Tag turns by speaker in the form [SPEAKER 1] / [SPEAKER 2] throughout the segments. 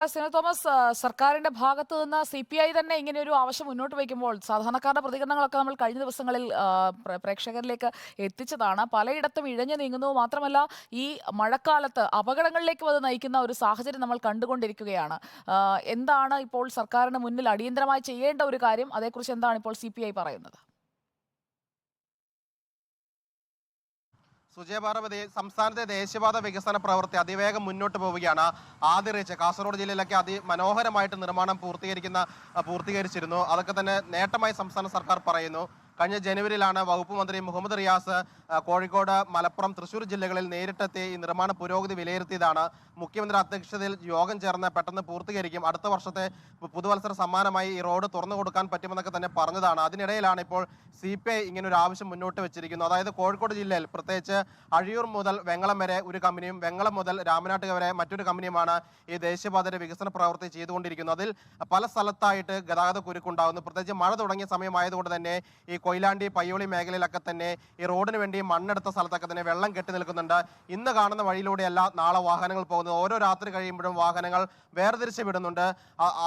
[SPEAKER 1] സിനോ തോമസ്, സർക്കാരിന്റെ ഭാഗത്ത് നിന്ന് CPI തന്നെ ഇങ്ങനെ ഒരു ആവശ്യം മുന്നോട്ട് വയ്ക്കുമ്പോൾ സാധാരണക്കാരുടെ പ്രതികരണങ്ങളൊക്കെ നമ്മൾ കഴിഞ്ഞ ദിവസങ്ങളിൽ പ്രേക്ഷകരിലേക്ക് എത്തിച്ചതാണ്. പലയിടത്തും ഇഴഞ്ഞു നീങ്ങുന്നു. മാത്രമല്ല, ഈ മഴക്കാലത്ത് അപകടങ്ങളിലേക്ക് അത് നയിക്കുന്ന ഒരു സാഹചര്യം നമ്മൾ കണ്ടുകൊണ്ടിരിക്കുകയാണ്. എന്താണ് ഇപ്പോൾ സർക്കാരിന് മുന്നിൽ അടിയന്തരമായി ചെയ്യേണ്ട ഒരു കാര്യം? അതേക്കുറിച്ച് എന്താണ് ഇപ്പോൾ CPI പറയുന്നത്?
[SPEAKER 2] സുജയപാർവതി, സംസ്ഥാനത്തെ ദേശീയപാത വികസന പ്രവൃത്തി അതിവേഗം മുന്നോട്ട് പോവുകയാണ്. ആദ്യ റീച്ച് കാസർഗോഡ് ജില്ലയിലൊക്കെ അതിമനോഹരമായിട്ട് നിർമ്മാണം പൂർത്തീകരിച്ചിരുന്നു. അതൊക്കെ തന്നെ നേട്ടമായി സംസ്ഥാന സർക്കാർ പറയുന്നു. കഴിഞ്ഞ ജനുവരിയിലാണ് വകുപ്പ് മന്ത്രി മുഹമ്മദ് റിയാസ് കോഴിക്കോട്, മലപ്പുറം, തൃശൂർ ജില്ലകളിൽ നേരിട്ടെത്തി ഈ നിർമ്മാണ പുരോഗതി വിലയിരുത്തിയതാണ്. മുഖ്യമന്ത്രി അധ്യക്ഷതയിൽ യോഗം ചേർന്ന് പെട്ടെന്ന് പൂർത്തീകരിക്കും, അടുത്ത വർഷത്തെ പുതുവത്സര സമ്മാനമായി ഈ റോഡ് തുറന്നു കൊടുക്കാൻ പറ്റുമെന്നൊക്കെ തന്നെ പറഞ്ഞതാണ്. അതിനിടയിലാണ് ഇപ്പോൾ CPI ഇങ്ങനെ ഒരു ആവശ്യം മുന്നോട്ട് വെച്ചിരിക്കുന്നത്. അതായത് കോഴിക്കോട് ജില്ലയിൽ പ്രത്യേകിച്ച് അഴിയൂർ മുതൽ വെങ്ങളം വരെ ഒരു കമ്പനിയും വെങ്ങളം മുതൽ രാമനാട്ടുക വരെ മറ്റൊരു കമ്പനിയുമാണ് ഈ ദേശീയപാതയുടെ വികസന പ്രവൃത്തി ചെയ്തുകൊണ്ടിരിക്കുന്നത്. അതിൽ പല സ്ഥലത്തായിട്ട് ഗതാഗത കുരുക്കുണ്ടാകുന്നു. പ്രത്യേകിച്ച് മഴ തുടങ്ങിയ സമയമായതുകൊണ്ട് തന്നെ ഈ കൊയിലാണ്ടി, പയ്യോളി മേഖലയിലൊക്കെ തന്നെ ഈ റോഡിന് വേണ്ടി മണ്ണെടുത്ത സ്ഥലത്തൊക്കെ തന്നെ വെള്ളം കെട്ടി നിൽക്കുന്നുണ്ട്. ഇന്ന് കാണുന്ന വഴിയിലൂടെയല്ല നാളെ വാഹനങ്ങൾ പോകുന്നത്. ഓരോ രാത്രി കഴിയുമ്പോഴും വാഹനങ്ങൾ വേർതിരിച്ച് വിടുന്നുണ്ട്.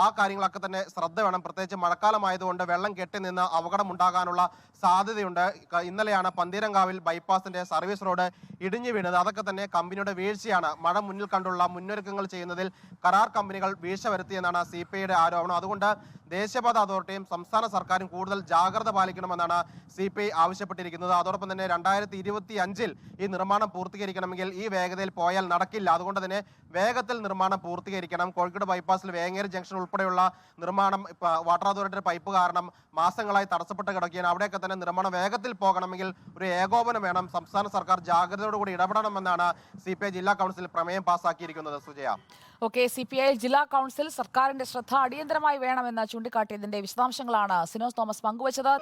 [SPEAKER 2] ആ കാര്യങ്ങളൊക്കെ തന്നെ ശ്രദ്ധ വേണം. പ്രത്യേകിച്ച് മഴക്കാലമായതുകൊണ്ട് വെള്ളം കെട്ടി നിന്ന് അപകടം ഉണ്ടാകാനുള്ള സാധ്യതയുണ്ട്. ഇന്നലെയാണ് പന്തീരങ്കാവിൽ ബൈപ്പാസിന്റെ സർവീസ് റോഡ് ഇടിഞ്ഞു വീണത്. അതൊക്കെ തന്നെ കമ്പനിയുടെ വീഴ്ചയാണ്. മഴ മുന്നിൽ കണ്ടുള്ള മുന്നൊരുക്കങ്ങൾ ചെയ്യുന്നതിൽ കരാർ കമ്പനികൾ വീഴ്ച വരുത്തിയെന്നാണ് CPIയുടെ ആരോപണം. അതുകൊണ്ട് ദേശീയപാത അതോറിറ്റിയും സംസ്ഥാന സർക്കാരും കൂടുതൽ ജാഗ്രത പാലിക്കണമെന്നാണ് CPI ആവശ്യപ്പെട്ടിരിക്കുന്നത്. അതോടൊപ്പം തന്നെ 2025 ഈ നിർമ്മാണം പൂർത്തീകരിക്കണമെങ്കിൽ ഈ വേഗതയിൽ പോയാൽ നടക്കില്ല. അതുകൊണ്ട് തന്നെ വേഗത്തിൽ നിർമ്മാണം പൂർത്തീകരിക്കണം. കോഴിക്കോട് ബൈപ്പാസിൽ വേങ്ങേരി ജംഗ്ഷൻ ഉൾപ്പെടെയുള്ള നിർമ്മാണം വാട്ടർ അതോറിറ്റിയുടെ പൈപ്പ് കാരണം മാസങ്ങളായി തടസ്സപ്പെട്ട് കിടക്കുകയാണ്. അവിടെയൊക്കെ തന്നെ നിർമ്മാണം വേഗത്തിൽ പോകണമെങ്കിൽ ഒരു ഏകോപനം വേണം. സംസ്ഥാന സർക്കാർ ജാഗ്രതയോടുകൂടി ഇടപെടണമെന്നാണ് CPI ജില്ലാ കൗൺസിൽ പ്രമേയം പാസാക്കിയിരിക്കുന്നത്. സുജയ,
[SPEAKER 1] ഓക്കെ, CPI ജില്ലാ കൗൺസിൽ സർക്കാരിന്റെ ശ്രദ്ധ അടിയന്തരമായി വേണമെന്ന് ചൂണ്ടിക്കാട്ടിയതിന്റെ വിശദാംശങ്ങളാണ് സിനോ തോമസ് പങ്കുവച്ചത്.